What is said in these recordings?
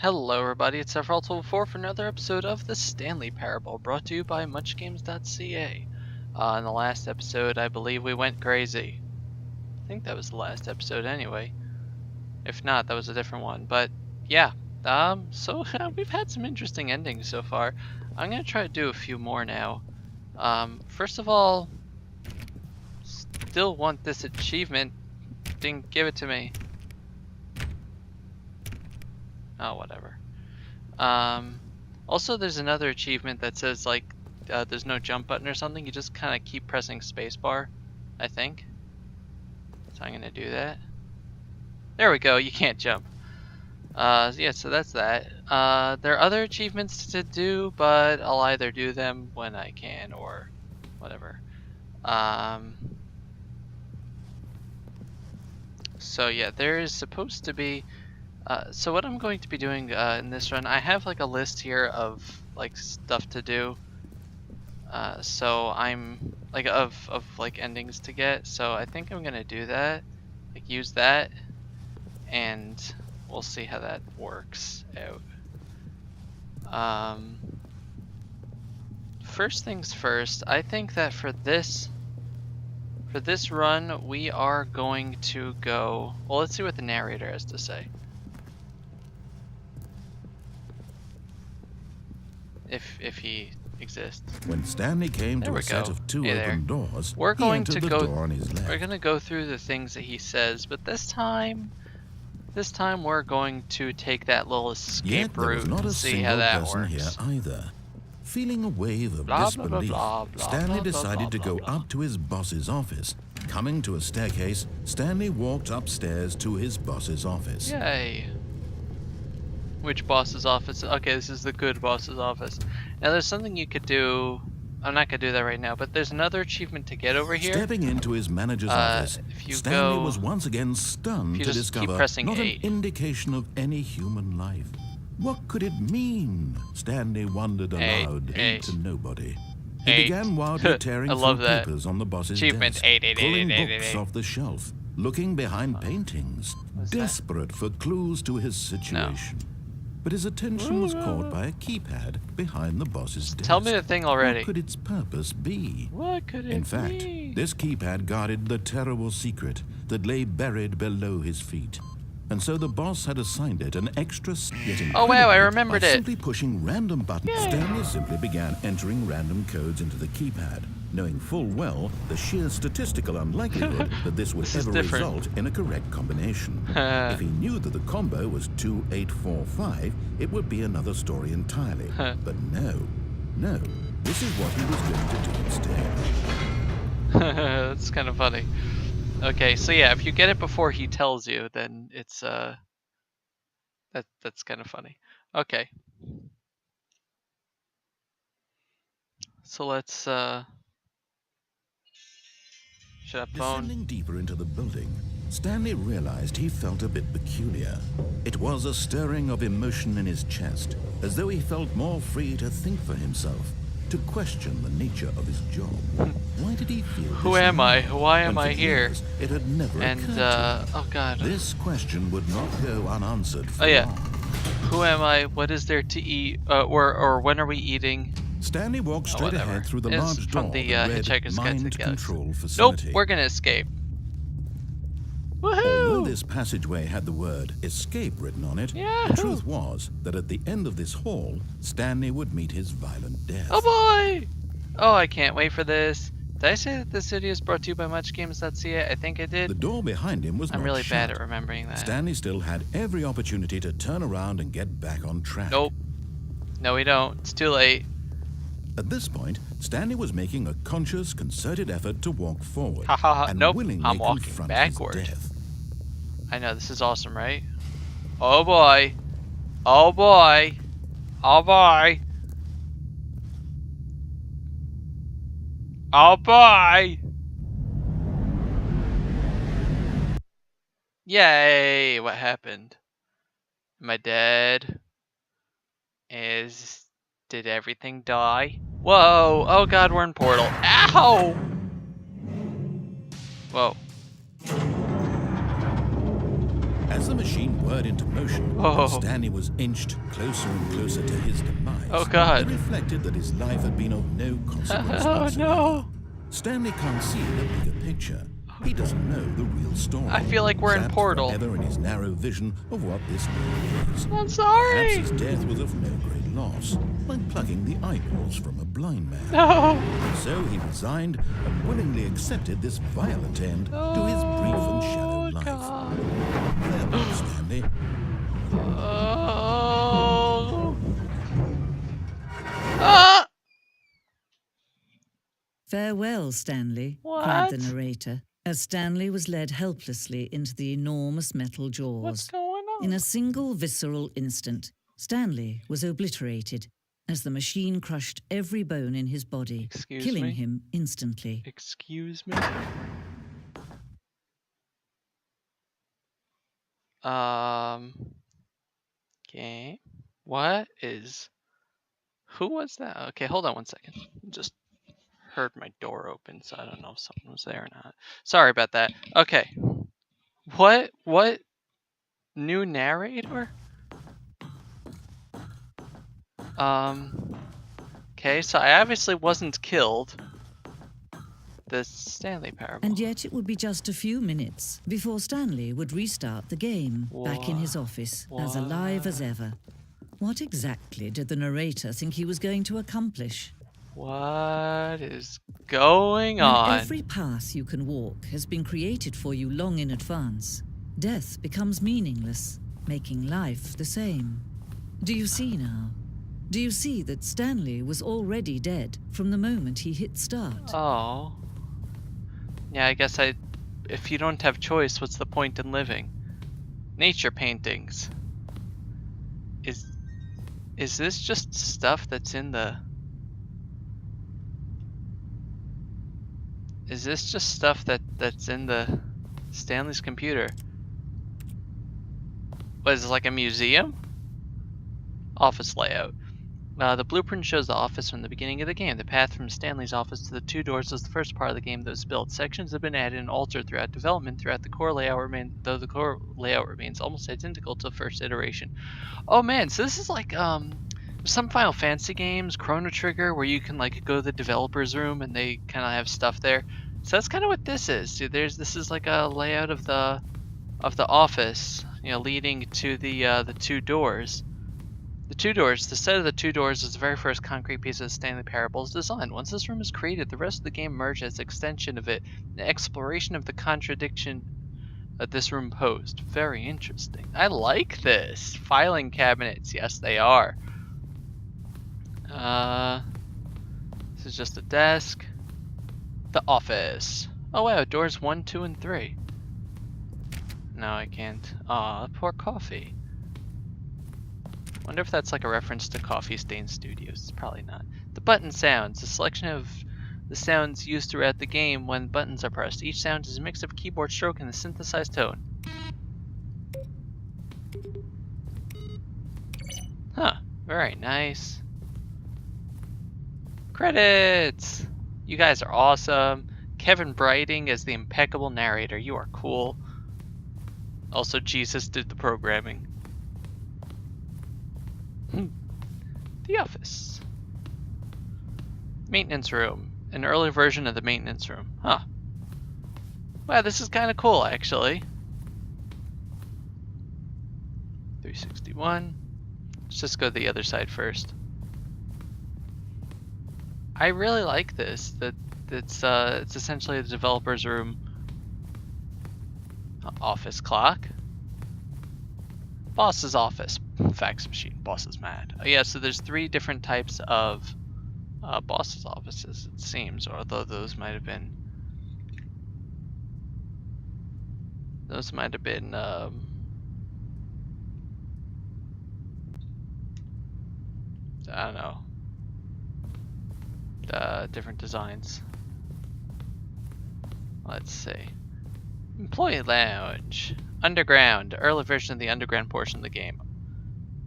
Hello everybody, it's Sephiroth1204 for another episode of the Stanley Parable, brought to you by muchgames.ca. In the last episode, I believe we went crazy. I think that was the last episode anyway. If not, that was a different one. But yeah, so we've had some interesting endings so far. I'm gonna try to do a few more now. First of all, still want this achievement. Didn't give it to me. Oh, whatever. Also, there's another achievement that says, like, there's no jump button or something. You just kind of keep pressing spacebar, I think. So I'm going to do that. There we go. You can't jump. Yeah, so that's that. There are other achievements to do, but I'll either do them when I can or whatever. So yeah, there is supposed to be... so what I'm going to be doing in this run, I have like a list here of like stuff to do. So I'm like of like endings to get. So I think I'm gonna do that, like use that, and we'll see how that works out. First things first, I think that for this run we are going to go. Well, let's see what the narrator has to say. If he exists. When Stanley came to a set of two open doors, we're going he to entered the door on his left. We're going to go through the things that he says, but this time we're going to take that little escape route and see how that works. Here either. Feeling a wave of disbelief, Stanley decided to go up to his boss's office. Coming to a staircase, Stanley walked upstairs to his boss's office. Yay. Which boss's office? Okay, this is the good boss's office. Now there's something you could do. I'm not gonna do that right now, but there's another achievement to get over here. Stepping into his manager's office, Stanley was once again stunned to discover not an indication of any human life. What could it mean? Stanley wondered aloud to nobody. He began wildly tearing through papers on the boss's desk, pulling books off the shelf, looking behind paintings, desperate for clues to his situation. But his attention was caught by a keypad behind the boss's desk. Tell me the thing already. What could its purpose be? What could it be? In fact, this keypad guarded the terrible secret that lay buried below his feet. And so the boss had assigned it an extra... Oh wow, I remembered it. Simply pushing random buttons, Stanley simply began entering random codes into the keypad, knowing full well the sheer statistical unlikelihood that this would ever result in a correct combination. If he knew that the combo was 2845, it would be another story entirely. But no, this is what he was going to do instead. That's kind of funny. Okay, so yeah, if you get it before he tells you, then it's that's kind of funny. Okay. So let's shut up, phone. Descending deeper into the building, Stanley realized he felt a bit peculiar. It was a stirring of emotion in his chest, as though he felt more free to think for himself, to question the nature of his job. Why did he feel Who am I? Why am I here? It had never occurred to him. Oh god. This question would not go unanswered for long. Who am I? What is there to eat? Or when are we eating? Stanley walked straight ahead through the large door from the Hitchhiker's Guide to the Galaxy. Control facility. Nope, we're gonna escape. Woohoo! Although this passageway had the word escape written on it, the truth was that at the end of this hall, Stanley would meet his violent death. Oh boy! Oh, I can't wait for this. Did I say that this video is brought to you by muchgames.ca? I think I did. The door behind him was I'm not really shut. bad at remembering that. Stanley still had every opportunity to turn around and get back on track. Nope. No, we don't. It's too late. At this point, Stanley was making a conscious, concerted effort to walk forward. And nope, willingly I'm walking confront backward. his death. I know, this is awesome, right? Oh boy. Oh boy. Oh boy. Oh boy. Yay, what happened? Am I dead? Did everything die? Whoa, oh god, we're in Portal. Ow! Whoa. As the machine word into motion, Whoa. Stanley was inched closer and closer to his demise. Oh God. He reflected that his life had been of no consequence whatsoever. No. Stanley can't see the bigger picture. He doesn't know the real story. I feel like we're in Portal. Forever in his narrow vision of what this world is. I'm sorry. Perhaps his death was of no great loss, like plucking the eyeballs from a blind man. No. So he resigned and willingly accepted this violent end to his brief and shallow life. God. Farewell, Stanley. Oh. Ah! Farewell, Stanley, What? cried the narrator, as Stanley was led helplessly into the enormous metal jaws. What's going on? In a single visceral instant, Stanley was obliterated as the machine crushed every bone in his body, killing him instantly. Excuse me? Okay. What is... Who was that? Okay, hold on one second. Just heard my door open, so I don't know if someone was there or not. Sorry about that. Okay. What new narrator? Okay, so I obviously wasn't killed. The Stanley parable. And yet it would be just a few minutes before Stanley would restart the game, back in his office, as alive as ever. What exactly did the narrator think he was going to accomplish? What is going on? When every path you can walk has been created for you long in advance, death becomes meaningless, making life the same. Do you see now? Do you see that Stanley was already dead from the moment he hit start? Oh. Yeah, I guess if you don't have choice, what's the point in living? Nature paintings. Is this just stuff that's in the... Is this just stuff that's in the Stanley's computer? What is it, like a museum? Office layout. The blueprint shows the office from the beginning of the game. The path from Stanley's office to the two doors was the first part of the game that was built. Sections have been added and altered throughout development. Throughout the core layout the core layout remains almost identical to the first iteration. Oh man, so this is like some Final Fantasy games, Chrono Trigger, where you can like go to the developer's room and they kind of have stuff there. So that's kind of what this is. See, this is like a layout of the office, you know, leading to the two doors. The two doors. The set of the two doors is the very first concrete piece of the Stanley Parable's design. Once this room is created, the rest of the game emerges as an extension of it, an exploration of the contradiction that this room posed. Very interesting. I like this. Filing cabinets. Yes, they are. This is just a desk. The office. Oh wow, doors 1, 2, and 3. No, I can't. Aw, poor coffee. Wonder if that's like a reference to Coffee Stain Studios. It's probably not. The button sounds. A selection of the sounds used throughout the game when buttons are pressed. Each sound is a mix of keyboard stroke and a synthesized tone. Huh. Very nice. Credits! You guys are awesome. Kevin Brighting as the impeccable narrator. You are cool. Also, Jesus did the programming. The office. Maintenance room. An early version of the maintenance room. Huh. Wow, this is kind of cool, actually. 361. Let's just go to the other side first. I really like this. It's essentially the developer's room. Office clock. Boss's office. Fax machine. Boss is mad. Oh yeah, so there's 3 different types of boss's offices, it seems, although those might have been I don't know, different designs. Let's see. Employee lounge. Underground. Early version of the underground portion of the game.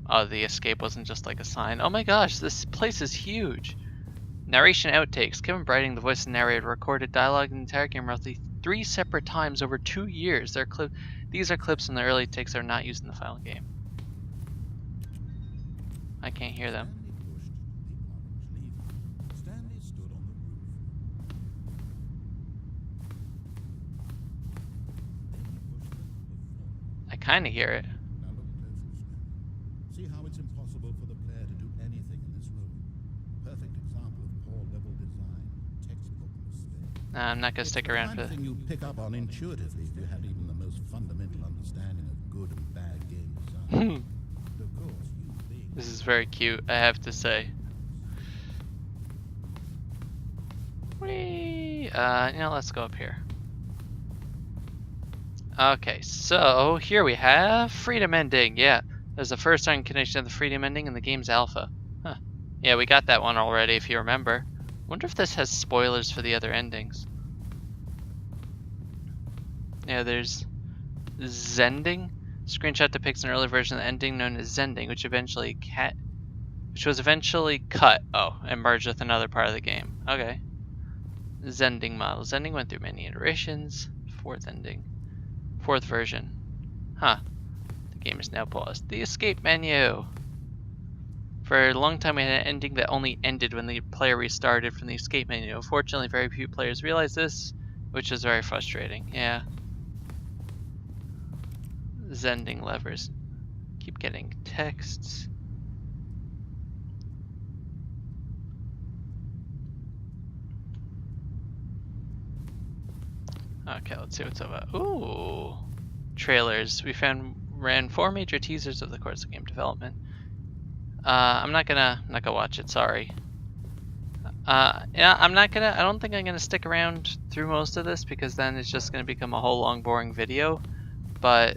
Oh, the escape wasn't just like a sign. Oh my gosh, this place is huge. Narration outtakes. Kevin Brighting, the voice of the narrator, recorded dialogue in the entire game roughly 3 separate times over 2 years. These are clips from the early takes that are not used in the final game. I can't hear them. Stanley stood on the roof. I kind of hear it. Now look closely, Sven. See how it's impossible for the player to do anything in this room. Perfect example of poor level design. Textbook mistake. Nah, I'm not gonna stick around for It's the kind of thing you'd pick up on intuitively if you had even the most fundamental understanding of good and bad game design. But of course, you being This is very cute, I have to say. Whee! Let's go up here. Okay, so here we have freedom ending. Yeah, there's the first incarnation of the freedom ending in the game's alpha. Huh. Yeah, we got that one already, if you remember. Wonder if this has spoilers for the other endings. Yeah, there's Zending. Screenshot depicts an early version of the ending known as Zending, which was eventually cut. Oh, and merged with another part of the game. Okay. Zending model. Zending went through many iterations. Fourth version. Huh. The game is now paused. The escape menu. For a long time we had an ending that only ended when the player restarted from the escape menu. Unfortunately, very few players realized this, which is very frustrating. Yeah. Zending levers. Keep getting texts. Okay, let's see what's up. Ooh, trailers. We ran 4 major teasers of the course of game development. I'm not gonna watch it. Sorry. I don't think I'm gonna stick around through most of this because then it's just gonna become a whole long, boring video. But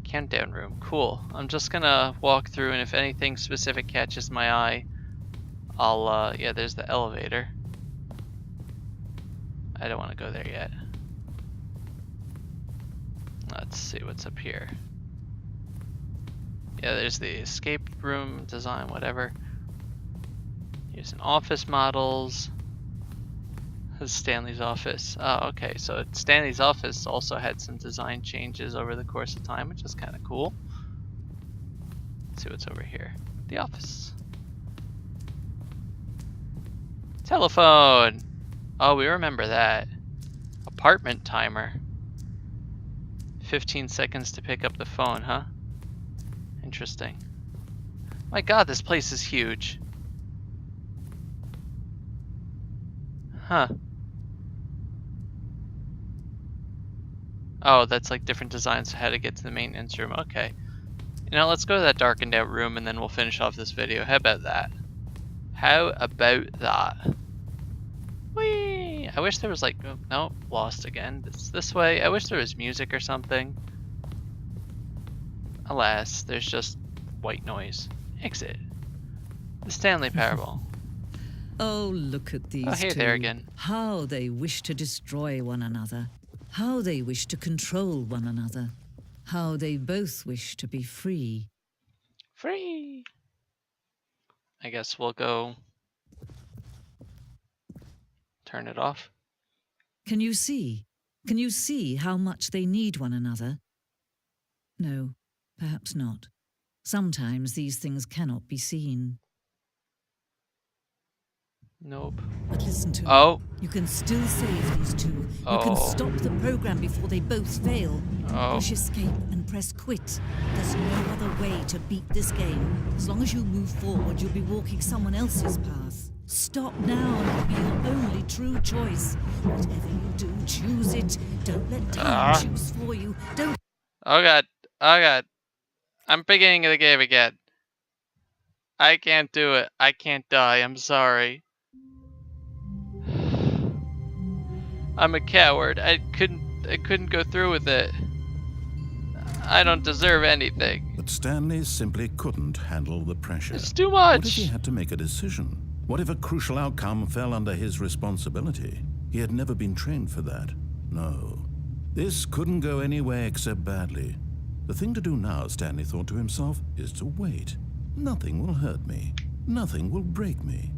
countdown room, cool. I'm just gonna walk through, and if anything specific catches my eye, I'll yeah, there's the elevator. I don't want to go there yet. Let's see what's up here. Yeah, there's the escape room design, whatever. Here's an office models. This is Stanley's office. Oh, okay, so Stanley's office also had some design changes over the course of time, which is kind of cool. Let's see what's over here. The office. Telephone! Oh, we remember that. Apartment timer. 15 seconds to pick up the phone, huh? Interesting. My god, this place is huge. Huh. Oh, that's like different designs for how to get to the maintenance room. Okay. You know, let's go to that darkened out room and then we'll finish off this video. How about that? How about that? Whee! I wish there was like, oh, no, lost again. It's this way. I wish there was music or something. Alas, there's just white noise. Exit. The Stanley Parable. Oh, look at these Oh, hey two. there again. How they wish to destroy one another. How they wish to control one another. How they both wish to be free. Free! I guess we'll go turn it off. Can you see? Can you see how much they need one another? No, perhaps not. Sometimes these things cannot be seen. Nope. But listen to Oh. me. You can still save these two. You can stop the program before they both fail. Push escape and press quit. There's no other way to beat this game. As long as you move forward, you'll be walking someone else's path. Stop now and it'll be your only true choice. Whatever you do, choose it. Don't let time choose for you. Don't. Oh god. Oh god. I'm beginning of the game again. I can't do it. I can't die. I'm sorry. I'm a coward. I couldn't go through with it. I don't deserve anything. But Stanley simply couldn't handle the pressure. It's too much. What if he had to make a decision? What if a crucial outcome fell under his responsibility? He had never been trained for that. No. This couldn't go any way except badly. The thing to do now, Stanley thought to himself, is to wait. Nothing will hurt me. Nothing will break me.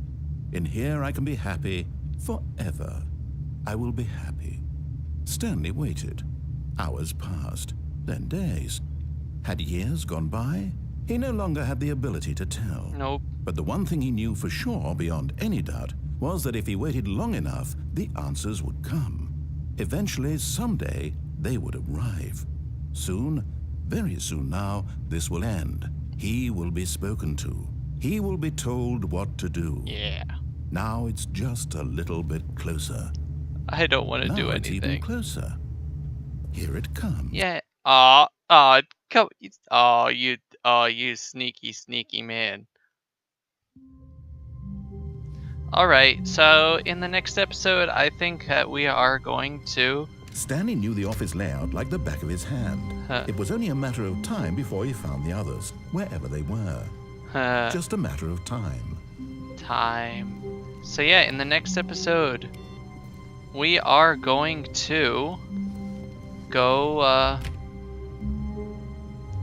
In here I can be happy forever. I will be happy. Stanley waited. Hours passed, then days. Had years gone by? He no longer had the ability to tell. Nope. But the one thing he knew for sure, beyond any doubt, was that if he waited long enough, the answers would come. Eventually, someday, they would arrive. Soon, very soon now, this will end. He will be spoken to. He will be told what to do. Yeah. Now it's just a little bit closer. I don't want to do anything. Now it's even closer. Here it comes. Yeah. Come. You sneaky man. Alright, so in the next episode, I think that we are going to... Stanley knew the office layout like the back of his hand. It was only a matter of time before he found the others, wherever they were. Just a matter of time. So yeah, in the next episode, we are going to go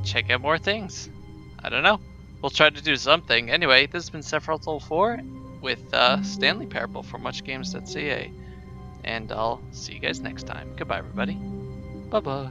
check out more things. I don't know. We'll try to do something. Anyway, this has been Sephiroth1204 with Stanley Parable for muchgames.ca. And I'll see you guys next time. Goodbye, everybody. Bye-bye.